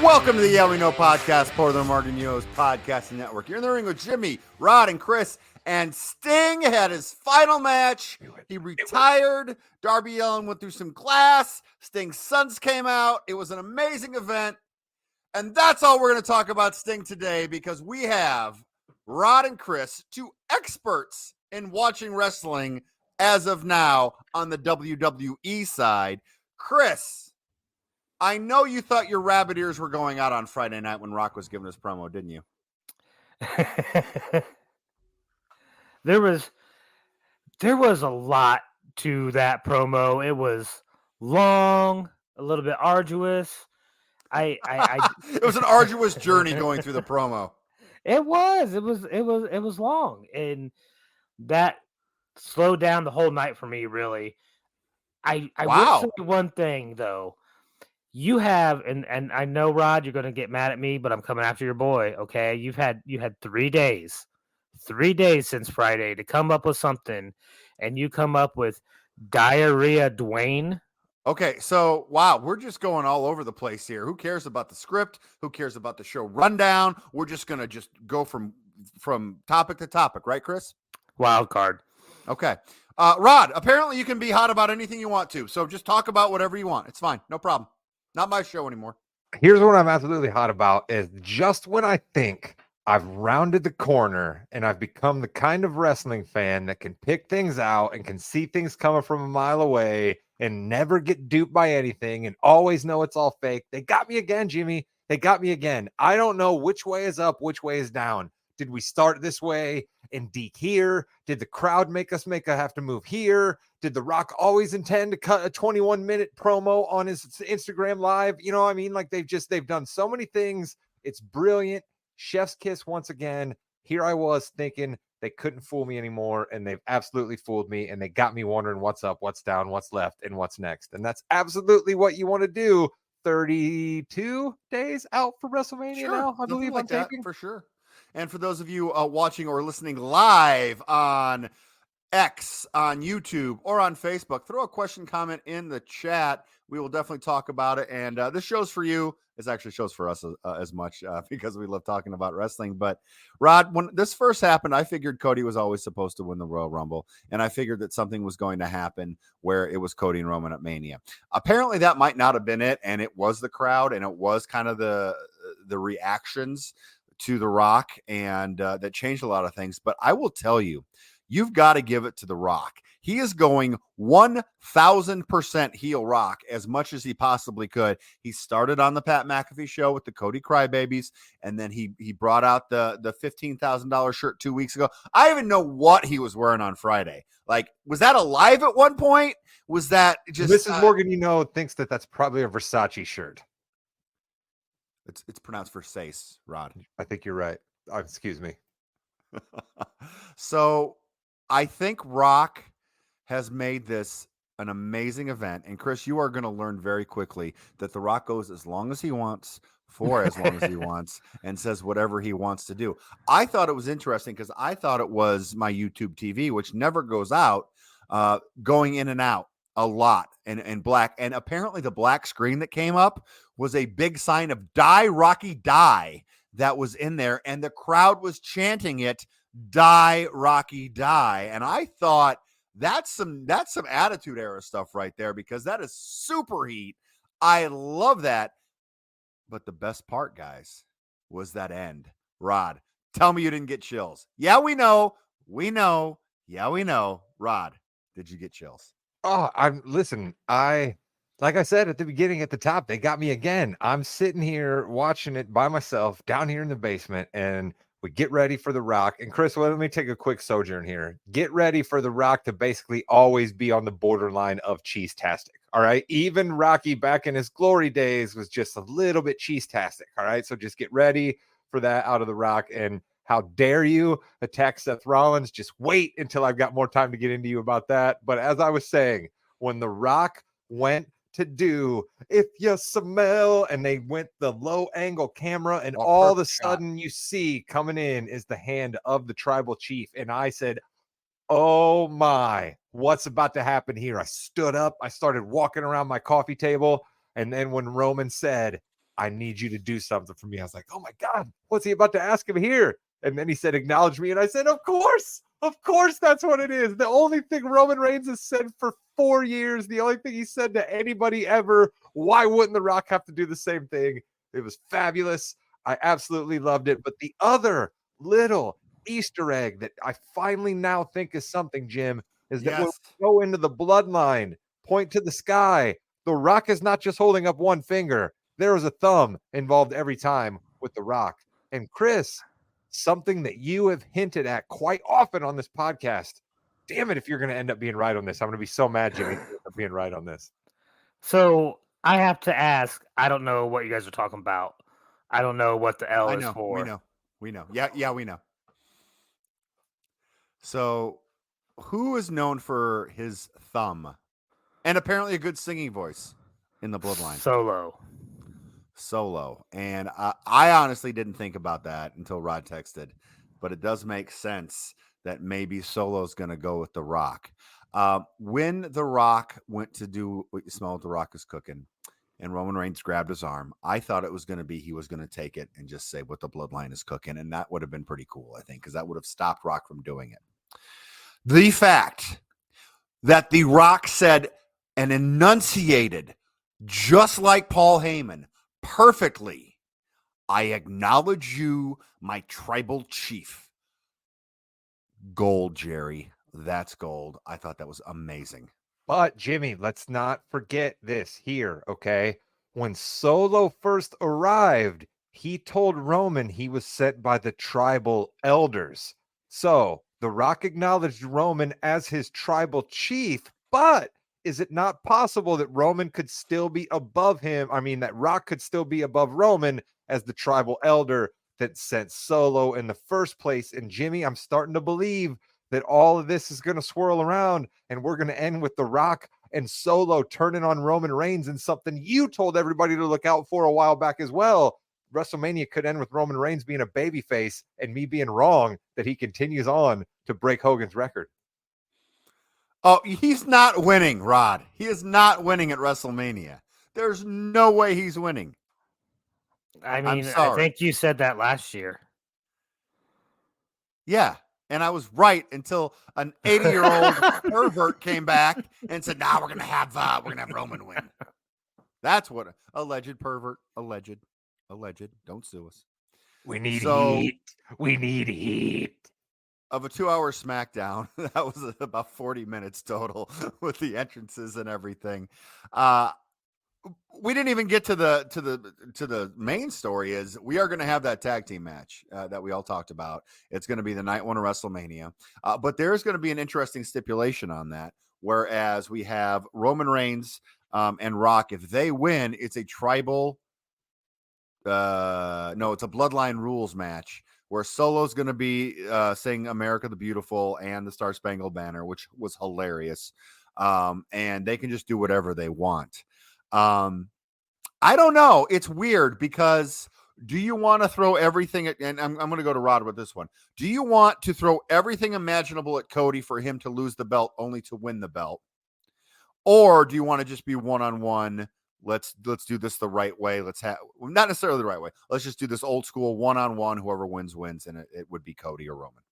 Welcome to the Yeah We Know podcast, part of the Morgan Yo's podcasting network. You're in the ring with Jimmy, Rod, and Chris. And Sting had his final match. He retired. Darby Allin went through some glass. Sting's sons came out. It was an amazing event. And that's all we're going to talk about Sting today, because we have Rod and Chris, two experts in watching wrestling as of now on the WWE side. Chris, I know you thought your rabbit ears were going out on Friday night when Rock was giving his promo, didn't you? There was a lot to that promo. It was long, a little bit arduous. I It was an arduous journey going through the promo. It was long, and that slowed down the whole night for me, really. I Wow. will say one thing though. You have, and I know, Rod, you're going to get mad at me, but I'm coming after your boy. Okay, you had 3 days since Friday to come up with something, and you come up with Diarrhea Dwayne. Okay, so wow, we're just going all over the place here. Who cares about the script? Who cares about the show rundown? We're just gonna go from topic to topic, right, Chris? Wild card. Okay. Rod, apparently you can be hot about anything you want to, so just talk about whatever you want. It's fine, no problem. Not my show anymore. Here's what I'm absolutely hot about is just when I think I've rounded the corner and I've become the kind of wrestling fan that can pick things out and can see things coming from a mile away and never get duped by anything and always know it's all fake. They got me again, Jimmy. They got me again. I don't know which way is up, which way is down. Did we start this way and deke here? Did the crowd make us have to move here? Did The Rock always intend to cut a 21-minute promo on his Instagram live? You know what I mean? Like they've done so many things. It's brilliant. Chef's kiss once again. Here I was thinking they couldn't fool me anymore, and they've absolutely fooled me, and they got me wondering what's up, what's down, what's left, and what's next. And that's absolutely what you want to do 32 days out for WrestleMania now, I believe like I'm that, taking. for sure. And for those of you watching or listening live on X, on YouTube, or on Facebook, throw a question, comment in the chat. We will definitely talk about it. And this show's for you. This actually shows for us as much because we love talking about wrestling. But Rod, when this first happened, I figured Cody was always supposed to win the Royal Rumble. And I figured that something was going to happen where it was Cody and Roman at Mania. Apparently that might not have been it. And it was the crowd, and it was kind of the reactions to The Rock, and that changed a lot of things. But I will tell you, you've got to give it to The Rock. He is going 1,000% heel Rock as much as he possibly could. He started on the Pat McAfee show with the Cody Crybabies, and then he brought out the $15,000 shirt 2 weeks ago. I even know what he was wearing on Friday. Like, was that alive at one point? Was that just... Mrs. Morgan, thinks that that's probably a Versace shirt. It's pronounced Versace, Rod. I think you're right. Excuse me. So I think Rock has made this an amazing event. And Chris, you are going to learn very quickly that The Rock goes as long as he wants, for as long as he wants, and says whatever he wants to do. I thought it was interesting because I thought it was my YouTube TV, which never goes out, going in and out a lot and black. And apparently the black screen that came up was a big sign of Die Rocky Die that was in there. And the crowd was chanting it, Die Rocky Die. And I thought that's some Attitude Era stuff right there, because that is super heat. I love that. But the best part, guys, was that end. Rod, tell me you didn't get chills. Yeah, we know. Yeah, we know. Rod, did you get chills? Oh, like I said at the beginning at the top, they got me again. I'm sitting here watching it by myself down here in the basement, and we get ready for The Rock. And Chris, let me take a quick sojourn here. Get ready for The Rock to basically always be on the borderline of cheese-tastic. All right. Even Rocky back in his glory days was just a little bit cheese-tastic. All right. So just get ready for that out of The Rock. And how dare you attack Seth Rollins? Just wait until I've got more time to get into you about that. But as I was saying, when The Rock went to do If You Smell, and they went the low angle camera, and all of a sudden you see coming in is the hand of the tribal chief. And I said, oh my, what's about to happen here? I stood up, I started walking around my coffee table. And then when Roman said, I need you to do something for me. I was like, oh my God, what's he about to ask him here? And then he said, acknowledge me. And I said, of course, that's what it is. The only thing Roman Reigns has said for 4 years, the only thing he said to anybody ever. Why wouldn't The Rock have to do the same thing? It was fabulous. I absolutely loved it. But the other little Easter egg that I finally now think is something, Jim, is that when Yes. we go into the bloodline, point to the sky, The Rock is not just holding up one finger. There is a thumb involved every time with The Rock. And Chris, something that you have hinted at quite often on this podcast. Damn it, if you're going to end up being right on this. I'm going to be so mad, Jimmy, if you end up being right on this. So I have to ask. I don't know what you guys are talking about. I don't know what the L I is know. for. We know. Yeah, we know. So, who is known for his thumb and apparently a good singing voice in the bloodline? Solo. And I honestly didn't think about that until Rod texted, but it does make sense that maybe Solo's going to go with The Rock. When The Rock went to do what you smell what The Rock is cooking, and Roman Reigns grabbed his arm, I thought it was going to be he was going to take it and just say what the bloodline is cooking. And that would have been pretty cool, I think, because that would have stopped Rock from doing it. The fact that The Rock said and enunciated, just like Paul Heyman, perfectly, I acknowledge you, my tribal chief. Gold, Jerry. That's gold. I thought that was amazing. But Jimmy, let's not forget this here, okay? When Solo first arrived, he told Roman he was sent by the tribal elders. So The Rock acknowledged Roman as his tribal chief, but is it not possible that Roman could still be above him? I mean, that Rock could still be above Roman as the tribal elder that sent Solo in the first place. And Jimmy, I'm starting to believe that all of this is going to swirl around and we're going to end with The Rock and Solo turning on Roman Reigns, and something you told everybody to look out for a while back as well. WrestleMania could end with Roman Reigns being a babyface and me being wrong that he continues on to break Hogan's record. Oh, he's not winning, Rod. He is not winning at WrestleMania. There's no way he's winning. I I'm mean, I sorry. think you said that last year. Yeah. And I was right until an 80-year-old pervert came back and said, "Nah, we're gonna have Roman win." That's what alleged pervert, alleged. Don't sue us. We need So- heat. We need heat. Of a 2-hour SmackDown, that was about 40 minutes total with the entrances and everything. We didn't even get to the main story. Is we are going to have that tag team match that we all talked about. It's going to be the night one of WrestleMania, but there's going to be an interesting stipulation on that. Whereas we have Roman Reigns and Rock, if they win, it's a tribal. No, it's a bloodline rules match where Solo's going to be saying "America the Beautiful" and the Star Spangled Banner, which was hilarious. And they can just do whatever they want. I don't know. It's weird because do you want to throw everything at, and I'm going to go to Rod with this one. Do you want to throw everything imaginable at Cody for him to lose the belt only to win the belt? Or do you want to just be one-on-one? Let's do this the right way. Let's have not necessarily the right way. Let's just do this old school one-on-one. Whoever wins, and it would be Cody or Roman.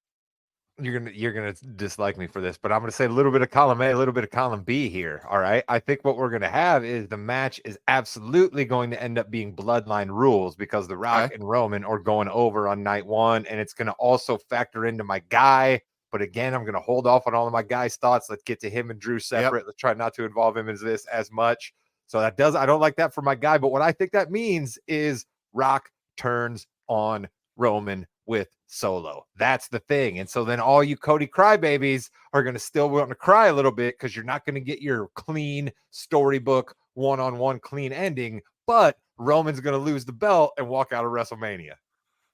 You're gonna dislike me for this, but I'm gonna say a little bit of column A, a little bit of column B here. All right. I think what we're gonna have is the match is absolutely going to end up being bloodline rules because The Rock and Roman are going over on night one, and it's gonna also factor into my guy. But again, I'm gonna hold off on all of my guy's thoughts. Let's get to him and Drew separate. Let's try not to involve him in this as much. So I don't like that for my guy. But what I think that means is Rock turns on Roman with Solo. That's the thing. And so then all you Cody crybabies are going to still want to cry a little bit because you're not going to get your clean storybook one-on-one clean ending, but Roman's going to lose the belt and walk out of WrestleMania.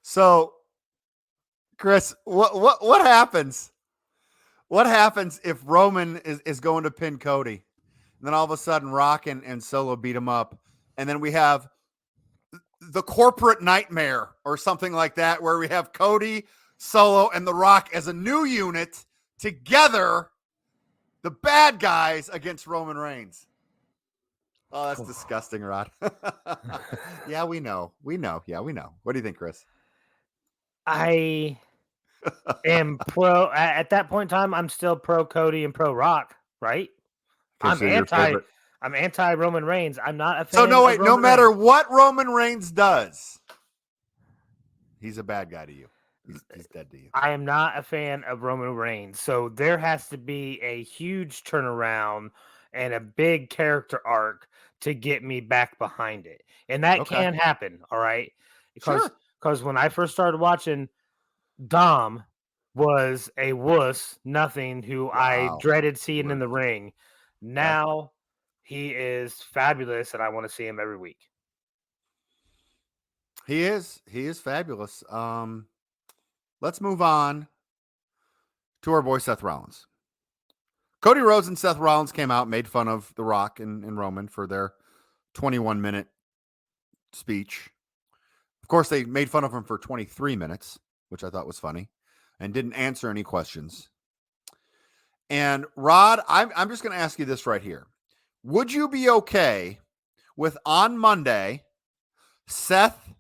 So, Chris, what happens? What happens if Roman is going to pin Cody? And then all of a sudden Rock and Solo beat him up. And then we have the corporate nightmare or something like that, where we have Cody, Solo, and The Rock as a new unit together, the bad guys against Roman Reigns. Oh, that's disgusting, Rod. Yeah, we know. Yeah, we know. What do you think, Chris? I am pro at that point in time. I'm still pro Cody and pro Rock, right? Because they're your favorite. I'm anti Roman Reigns. I'm not a fan. So no, of wait. No Roman matter Reigns. what Roman Reigns does, he's a bad guy to you. He's dead to you. I am not a fan of Roman Reigns. So there has to be a huge turnaround and a big character arc to get me back behind it. And that Okay. can happen, all right? Sure. Because when I first started watching, Dom was a wuss, nothing, who I Wow. dreaded seeing in the Right. ring. Now he is fabulous, and I want to see him every week. He is fabulous. Let's move on to our boy Seth Rollins. Cody Rhodes and Seth Rollins came out, made fun of The Rock and Roman for their 21-minute speech. Of course, they made fun of him for 23 minutes, which I thought was funny, and didn't answer any questions. And Rod, I'm just going to ask you this right here. Would you be okay with on Monday, Seth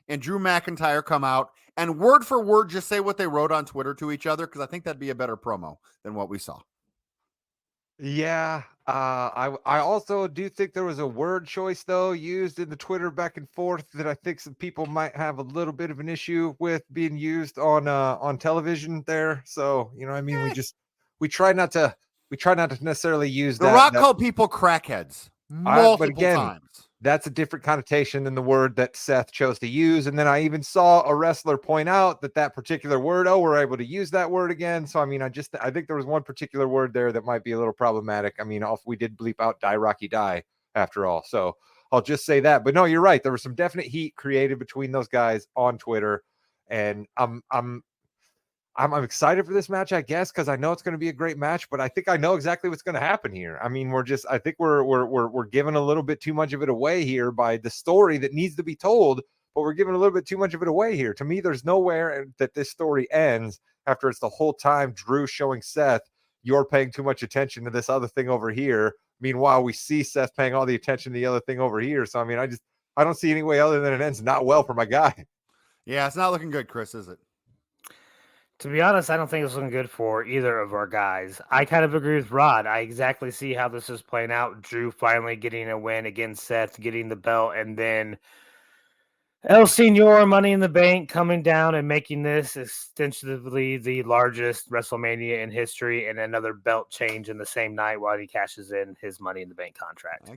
and Drew McIntyre come out and word for word just say what they wrote on Twitter to each other? Because I think that'd be a better promo than what we saw. Yeah, I also do think there was a word choice though used in the Twitter back and forth that I think some people might have a little bit of an issue with being used on television there. So you know, I mean, we try not to necessarily use The that. Rock called people crackheads But multiple again, times. that's a different connotation than the word that Seth chose to use. And then I even saw a wrestler point out that particular word, we're able to use that word again. So, I mean, I think there was one particular word there that might be a little problematic. I mean, we did bleep out die, Rocky, die after all. So I'll just say that. But no, you're right. There was some definite heat created between those guys on Twitter. And I'm excited for this match, I guess, because I know it's going to be a great match, but I think I know exactly what's going to happen here. I mean, I think we're giving a little bit too much of it away here by the story that needs to be told, but we're giving a little bit too much of it away here. To me, there's nowhere that this story ends after it's the whole time Drew showing Seth, you're paying too much attention to this other thing over here. Meanwhile, we see Seth paying all the attention to the other thing over here. So, I mean, I don't see any way other than it ends not well for my guy. Yeah, it's not looking good, Chris, is it? To be honest, I don't think it's looking good for either of our guys. I kind of agree with Rod. I exactly see how this is playing out. Drew finally getting a win against Seth, getting the belt, and then El Senor Money in the Bank coming down and making this extensively the largest WrestleMania in history, and another belt change in the same night while he cashes in his Money in the Bank contract. He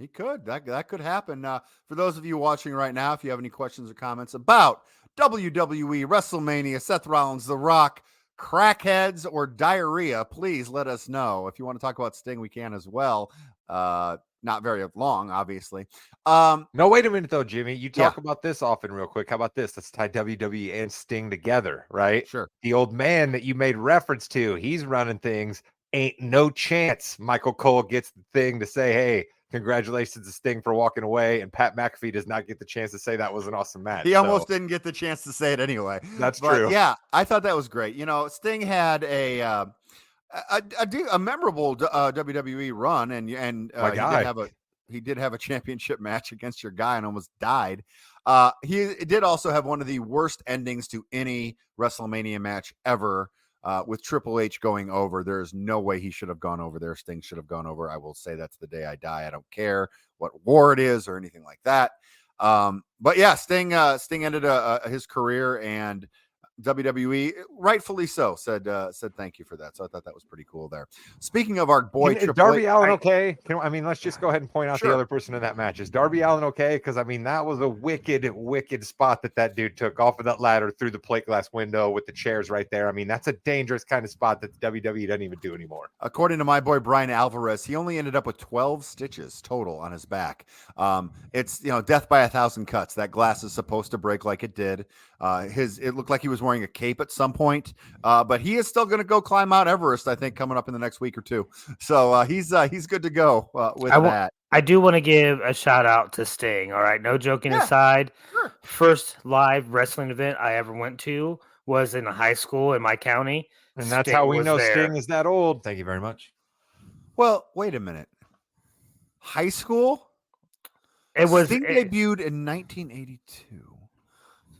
could. That could happen. For those of you watching right now, if you have any questions or comments about WWE, WrestleMania, Seth Rollins, The Rock, crackheads, or diarrhea, please let us know. If you want to talk about Sting, we can as well. Not very long, obviously. No, wait a minute though, Jimmy. You talk about this often real quick. How about this? Let's tie WWE and Sting together, right? Sure. The old man that you made reference to, he's running things. Ain't no chance Michael Cole gets the thing to say, hey, congratulations to Sting for walking away. And Pat McAfee does not get the chance to say that was an awesome match. He almost didn't get the chance to say it anyway. That's true. Yeah, I thought that was great. You know, Sting had a memorable WWE run, and he did have a championship match against your guy and almost died. He did also have one of the worst endings to any WrestleMania match ever, with Triple H going over. There's no way he should have gone over there. Sting should have gone over. I will say that's the day I die. I don't care what war it is or anything like that. But yeah, Sting ended his career, and WWE, rightfully so, said thank you for that. So I thought that was pretty cool there. Speaking of our boy, is Darby Allin okay? Let's just go ahead and point out the other person in that match. Is Darby Allin okay? Because I mean, that was a wicked spot that dude took off of that ladder through the plate glass window with the chairs right there. I mean, that's a dangerous kind of spot that WWE doesn't even do anymore. According to my boy Brian Alvarez, he only ended up with 12 stitches total on his back. It's death by 1,000 cuts. That glass is supposed to break like it did. It looked like he was wearing a cape at some point, but he is still going to go climb Mount Everest, I think, coming up in the next week or two. So he's good to go with that. I do want to give a shout out to Sting. All right, no joking aside. Sure. First live wrestling event I ever went to was in a high school in my county, and that's how we know Sting is that old. Thank you very much. Well, wait a minute. high school. It was. Sting debuted in 1982.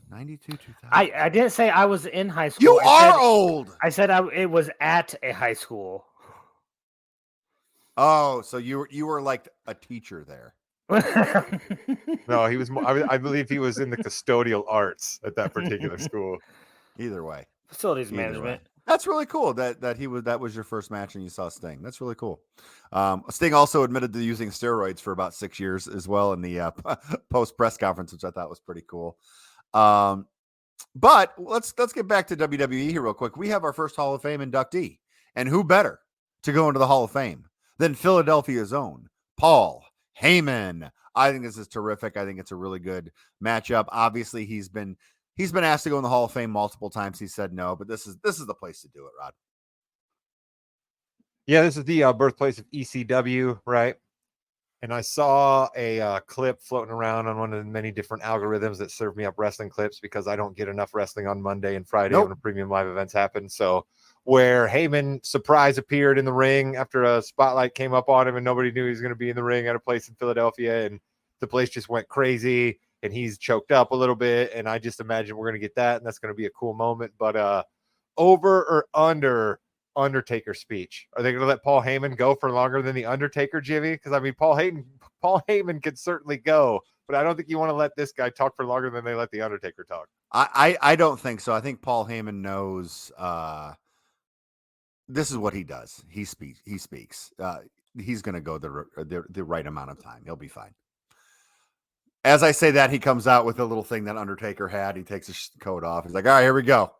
92, 2000. I didn't say I was in high school. You I are said, old. I said it was at a high school. Oh, so you were like a teacher there. No, he was. I believe he was in the custodial arts at that particular school. Either way, Facilities Either way. management. That's really cool that that was your first match and you saw Sting. That's really cool. Sting also admitted to using steroids for about 6 years as well in the post press conference, which I thought was pretty cool. But let's get back to WWE here real quick. We have our first Hall of Fame inductee, and who better to go into the Hall of Fame than Philadelphia's own Paul Heyman? I think this is terrific. I think it's a really good matchup. Obviously, he's been asked to go in the Hall of Fame multiple times. He said no, but this is the place to do it, Rod. Yeah, this is the birthplace of ECW, right? And I saw a clip floating around on one of the many different algorithms that serve me up wrestling clips because I don't get enough wrestling on Monday and Friday when the premium live events happen. So where Heyman surprise appeared in the ring after a spotlight came up on him and nobody knew he was going to be in the ring at a place in Philadelphia, and the place just went crazy and he's choked up a little bit. And I just imagine we're going to get that, and that's going to be a cool moment. But over or under Undertaker's speech? Are they going to let Paul Heyman go for longer than the Undertaker, Jimmy? Because I mean, Paul Heyman could certainly go, but I don't think you want to let this guy talk for longer than they let the Undertaker talk. I don't think so. I think Paul Heyman knows this is what he does. He speaks. He's going to go the right amount of time. He'll be fine. As I say that, he comes out with a little thing that Undertaker had. He takes his coat off. He's like, all right, here we go.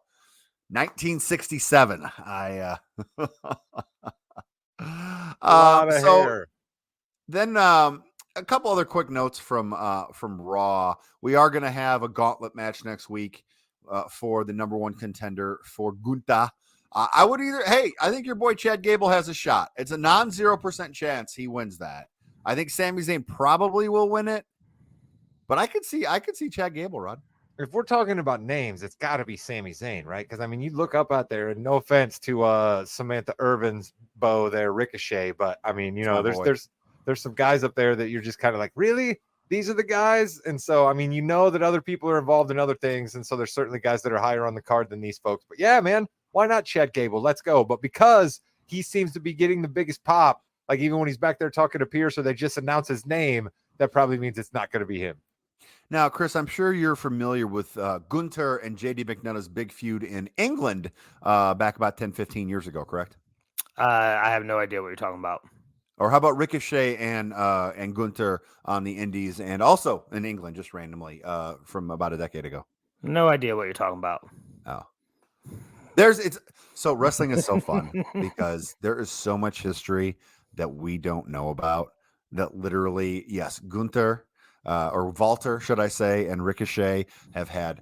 1967. A lot of hair. Then a couple other quick notes from Raw. We are going to have a gauntlet match next week for the number one contender for Gunther. I think your boy Chad Gable has a shot. It's a non-0% chance he wins that. I think Sami Zayn probably will win it, but I could see Chad Gable, Rod. If we're talking about names, it's got to be Sami Zayn, right? Because I mean, you look up out there, and no offense to Samantha Irvin's beau there, Ricochet, but I mean, there's some guys up there that you're just kind of like, really? These are the guys? And so, I mean, that other people are involved in other things, and so there's certainly guys that are higher on the card than these folks. But yeah, man, why not Chad Gable? Let's go. But because he seems to be getting the biggest pop, like even when he's back there talking to Pierce, or they just announce his name, that probably means it's not going to be him. Now, Chris, I'm sure you're familiar with Gunther and JD McDonough's big feud in England back about 10, 15 years ago, correct? I have no idea what you're talking about. Or how about Ricochet and Gunther on the Indies and also in England, just randomly from about a decade ago? No idea what you're talking about. Oh. So wrestling is so fun because there is so much history that we don't know about that literally, yes, Gunther or Walter, should I say, and Ricochet have had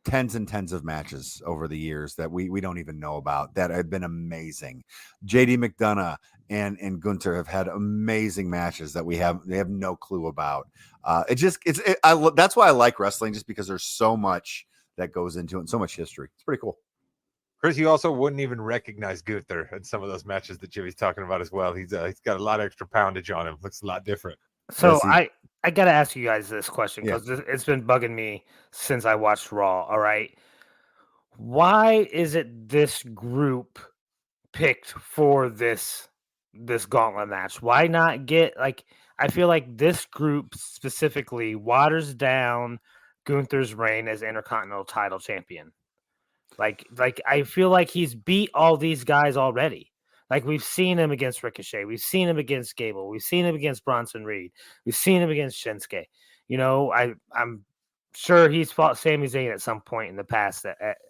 tens and tens of matches over the years that we don't even know about that have been amazing. JD McDonough and Gunther have had amazing matches that they have no clue about. That's why I like wrestling, just because there's so much that goes into it and so much history. It's pretty cool. Chris, you also wouldn't even recognize Gunther in some of those matches that Jimmy's talking about as well. He's got a lot of extra poundage on him. Looks a lot different. So I got to ask you guys this question because it's been bugging me since I watched Raw. All right. Why is it this group picked for this gauntlet match? Why not get I feel like this group specifically waters down Gunther's reign as Intercontinental title champion. Like I feel like he's beat all these guys already. Like we've seen him against Ricochet, we've seen him against Gable, we've seen him against Bronson Reed, we've seen him against Shinsuke. I'm sure he's fought Sami Zayn at some point in the past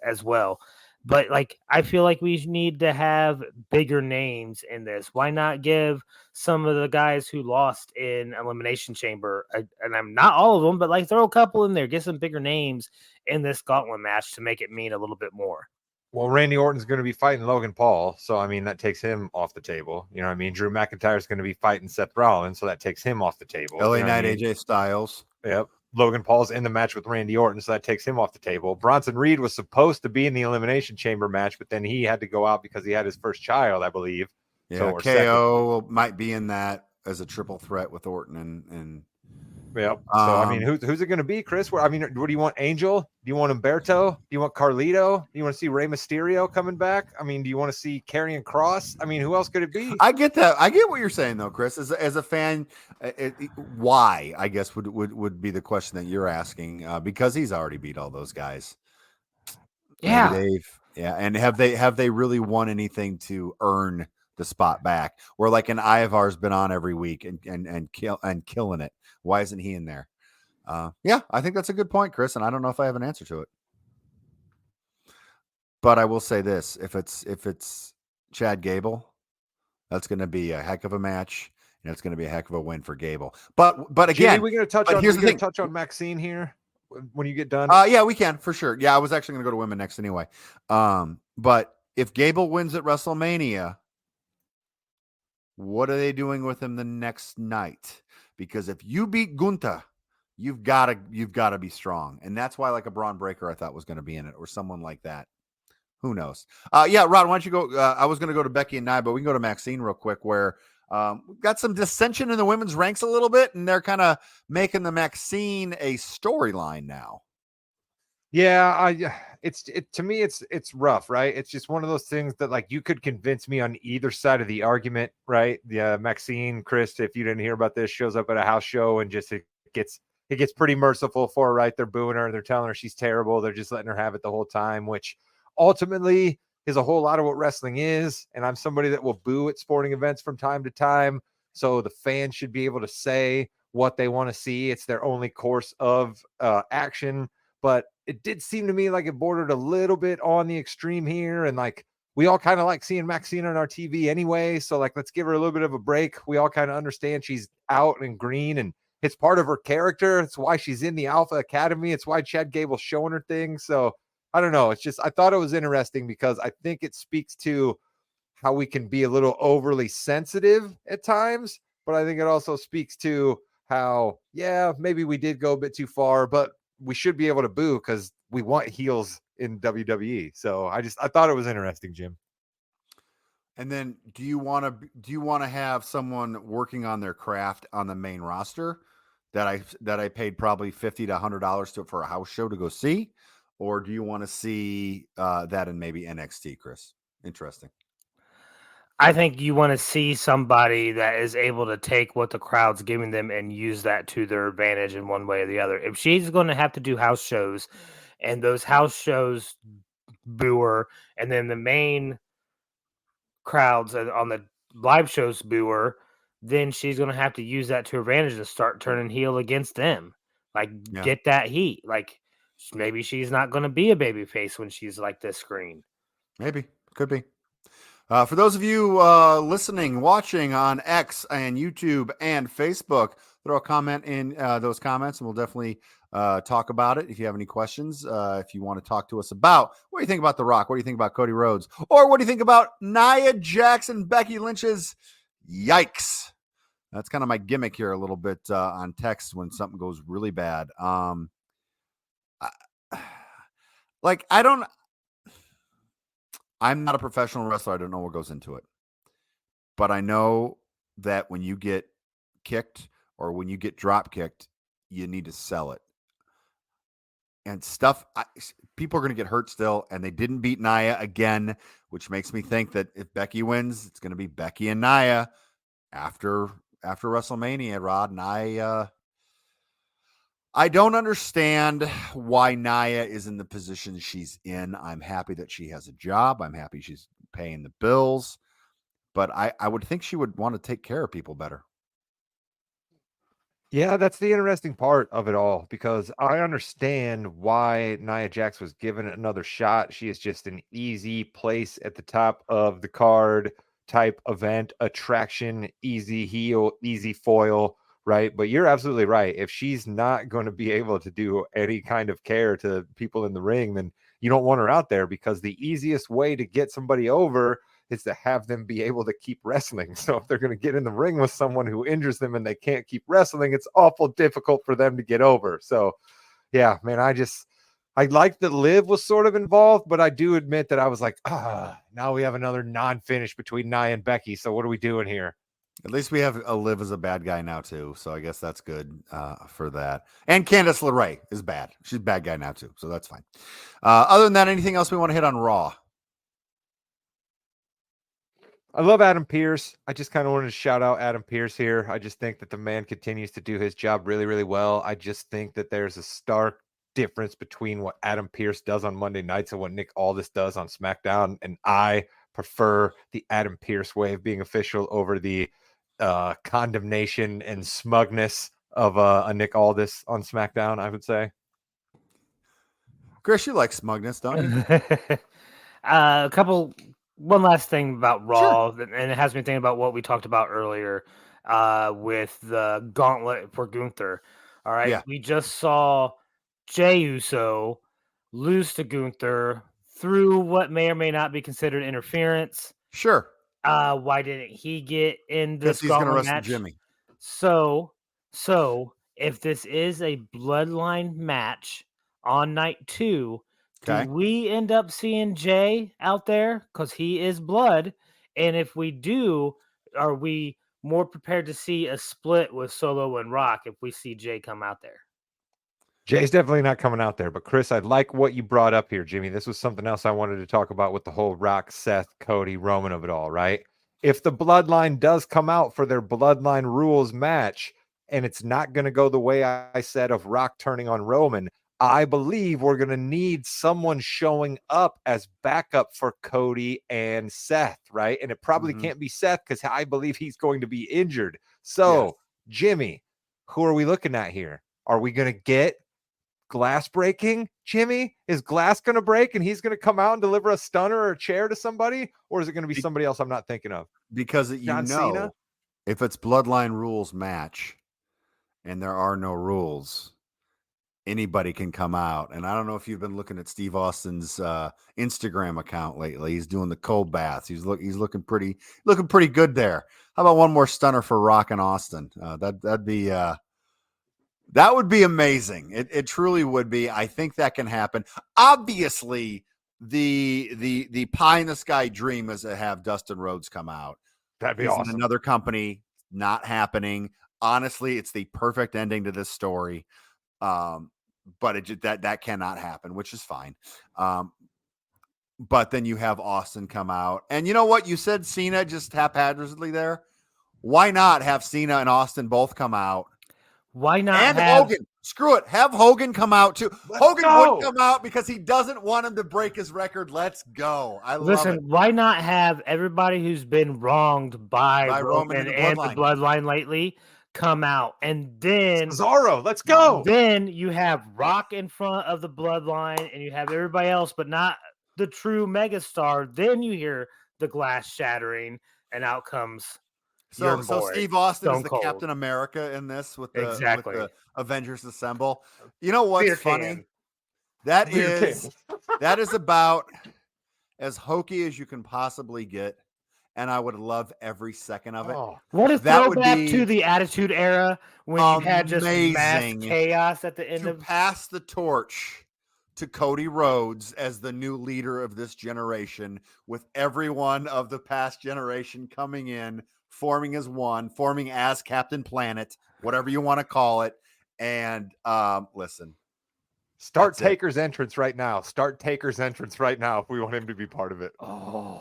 as well. But I feel like we need to have bigger names in this. Why not give some of the guys who lost in Elimination Chamber, and I'm not all of them, but throw a couple in there, get some bigger names in this gauntlet match to make it mean a little bit more. Well, Randy Orton's going to be fighting Logan Paul, so I mean that takes him off the table. You know what I mean? Drew McIntyre's going to be fighting Seth Rollins, so that takes him off the table. LA Knight, AJ Styles. Yep. Logan Paul's in the match with Randy Orton, so that takes him off the table. Bronson Reed was supposed to be in the Elimination Chamber match, but then he had to go out because he had his first child, I believe. Yeah, so, KO might be in that. as a triple threat with Orton and Yep. So I mean, who's it going to be, Chris? I mean, what do you want? Angel? Do you want Humberto? Do you want Carlito? Do you want to see Rey Mysterio coming back? I mean, do you want to see Karrion Kross? I mean, who else could it be? I get that. I get what you're saying though, Chris. As a fan, why? I guess would be the question that you're asking because he's already beat all those guys. Yeah. Maybe and have they really won anything to earn the spot back? Where like an Ivar's been on every week and killing it. Why isn't he in there? Yeah, I think that's a good point, Chris, and I don't know if I have an answer to it. But I will say this: if it's Chad Gable, that's going to be a heck of a match, and it's going to be a heck of a win for Gable. But again, Jimmy, we're going to touch on. Here's the thing: touch on Maxine here when you get done. Yeah, we can for sure. Yeah, I was actually going to go to women next anyway. But if Gable wins at WrestleMania, what are they doing with him the next night? Because if you beat Gunther, you've got to be strong, and that's why like a Braun Breaker I thought was going to be in it or someone like that. Who knows? Yeah, Rod, why don't you go? I was going to go to Becky and Nia, but we can go to Maxine real quick where we've got some dissension in the women's ranks a little bit, and they're kind of making the Maxine a storyline now. Yeah, to me it's rough, right? It's just one of those things that like you could convince me on either side of the argument, right? Yeah, Maxine, Chris, if you didn't hear about this, shows up at a house show and just it gets pretty merciful for her, right? They're booing her, they're telling her she's terrible, they're just letting her have it the whole time, which ultimately is a whole lot of what wrestling is. And I'm somebody that will boo at sporting events from time to time. So the fans should be able to say what they want to see. It's their only course of action. But it did seem to me like it bordered a little bit on the extreme here. And like, we all kind of like seeing Maxine on our TV anyway. So like, let's give her a little bit of a break. We all kind of understand she's out and green and it's part of her character. It's why she's in the Alpha Academy. It's why Chad Gable's showing her things. So I don't know. It's just, I thought it was interesting because I think it speaks to how we can be a little overly sensitive at times, but I think it also speaks to how, yeah, maybe we did go a bit too far, but we should be able to boo because we want heels in WWE. So I thought it was interesting, Jim. And then do you want to have someone working on their craft on the main roster that I paid probably $50 to $100 for a house show to go see? Or do you want to see that in maybe NXT, Chris? Interesting. I think you want to see somebody that is able to take what the crowd's giving them and use that to their advantage in one way or the other. If she's going to have to do house shows and those house shows boo her, and then the main crowds on the live shows boo her, then she's going to have to use that to her advantage and start turning heel against them. Like, get that heat. Like, maybe she's not going to be a babyface when she's like this screen. Maybe. Could be. For those of you listening, watching on X and YouTube and Facebook, throw a comment in those comments and we'll definitely talk about it. If you have any questions, if you want to talk to us about what do you think about The Rock? What do you think about Cody Rhodes? Or what do you think about Nia Jax, Becky Lynch's yikes? That's kind of my gimmick here a little bit on text when something goes really bad. I'm not a professional wrestler. I don't know what goes into it. But I know that when you get kicked or when you get drop kicked, you need to sell it. And people are going to get hurt still, and they didn't beat Nia again, which makes me think that if Becky wins, it's going to be Becky and Nia after WrestleMania, Rod. And I don't understand why Nia is in the position she's in. I'm happy that she has a job. I'm happy she's paying the bills. But I would think she would want to take care of people better. Yeah, that's the interesting part of it all, because I understand why Nia Jax was given another shot. She is just an easy place at the top of the card type event, attraction, easy heel, easy foil, right? But you're absolutely right. If she's not going to be able to do any kind of care to people in the ring, then you don't want her out there, because the easiest way to get somebody over is to have them be able to keep wrestling. So if they're going to get in the ring with someone who injures them and they can't keep wrestling, it's awful difficult for them to get over. So yeah, man, I like that Liv was sort of involved, but I do admit that I was like, now we have another non-finish between Nia and Becky. So what are we doing here? At least we have Liv as a bad guy now too, so I guess that's good for that. And Candice LeRae is bad; she's a bad guy now too, so that's fine. Other than that, anything else we want to hit on Raw? I love Adam Pearce. I just kind of wanted to shout out Adam Pearce here. I just think that the man continues to do his job really, really well. I just think that there's a stark difference between what Adam Pearce does on Monday nights and what Nick Aldis does on SmackDown. And I prefer the Adam Pearce way of being official over the condemnation and smugness of a Nick Aldis on SmackDown, I would say. Chris, you like smugness, don't you? One last thing about Raw, Sure. and it has me thinking about what we talked about earlier with the gauntlet for Gunther. All right. Yeah. We just saw Jey Uso lose to Gunther through what may or may not be considered interference. Sure. Why didn't he get in Because this he's going to gauntlet wrestle match? Jimmy. So if this is a bloodline match on night 2, do Okay. we end up seeing Jay out there? Because he is blood. And if we do, are we more prepared to see a split with Solo and Rock if we see Jay come out there? Jay's definitely not coming out there, but Chris, I like what you brought up here, Jimmy. This was something else I wanted to talk about with the whole Rock, Seth, Cody, Roman of it all, right? If the bloodline does come out for their bloodline rules match, and it's not going to go the way I said of Rock turning on Roman, I believe we're going to need someone showing up as backup for Cody and Seth, right? And it probably can't be Seth because I believe he's going to be injured. So, Yes. Jimmy, who are we looking at here? Are we going to get glass breaking? Jimmy, is glass going to break and he's going to come out and deliver a stunner or a chair to somebody? Or is it going to be somebody else I'm not thinking of? Because John Cena? if it's bloodline rules match and there are no rules, anybody can come out. And I don't know if you've been looking at Steve Austin's Instagram account lately. He's doing the cold baths. He's looking pretty good there. How about one more stunner for Rock and Austin? That would be amazing. It truly would be. I think that can happen. Obviously, the pie in the sky dream is to have Dustin Rhodes come out. That'd be He's awesome. in another company. Not happening. Honestly, it's the perfect ending to this story. But that cannot happen, which is fine. But then you have Austin come out, and you know what? You said Cena just haphazardly there. Why not have Cena and Austin both come out? Why not And have Hogan? Screw it. Have Hogan come out too. Hogan go. would come out because he doesn't want him to break his record. Let's go. I love it. why not have everybody who's been wronged by Roman Roman and the and the bloodline. bloodline lately come out? And then Cesaro, let's go. Then you have Rock in front of the bloodline and you have everybody else, but not the true megastar. Then you hear the glass shattering and out comes So your boy, Steve Austin is Stone the Cold. Captain America in this with the Exactly. Avengers Assemble. You know what's Beer funny? can. That Beer is that is about as hokey as you can possibly get, and I would love every second of it. Oh, What a That would throwback be to the Attitude Era when you had just mass amazing chaos at the end to of. pass the torch to Cody Rhodes as the new leader of this generation, with everyone of the past generation coming in, forming as Captain Planet, whatever you want to call it. And listen, start that's it. Taker's entrance right now. Start Taker's entrance right now if we want him to be part of it. Oh,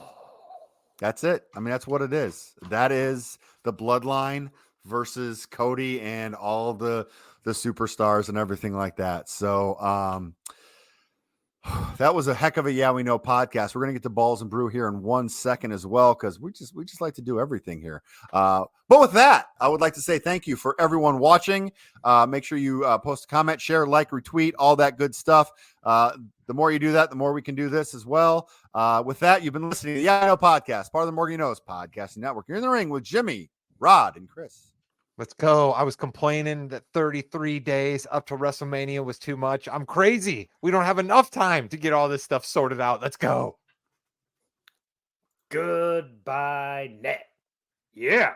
That's it. I mean, that's what it is. That is the bloodline versus Cody and all the superstars and everything like that. So that was a heck of a Yeah We Know podcast. We're gonna get to Balls and Brew here in 1 second as well, because we just like to do everything here. But with that, I would like to say thank you for everyone watching. Make sure you post a comment, share, like, retweet, all that good stuff. The more you do that, the more we can do this as well. With that, you've been listening to the Yeah I Know podcast, part of the More You Knows podcasting network. You're in the ring with Jimmy, Rod, and Chris. Let's go. I was complaining that 33 days up to WrestleMania was too much. I'm crazy. We don't have enough time to get all this stuff sorted out. Let's go. goodbye, net. Yeah.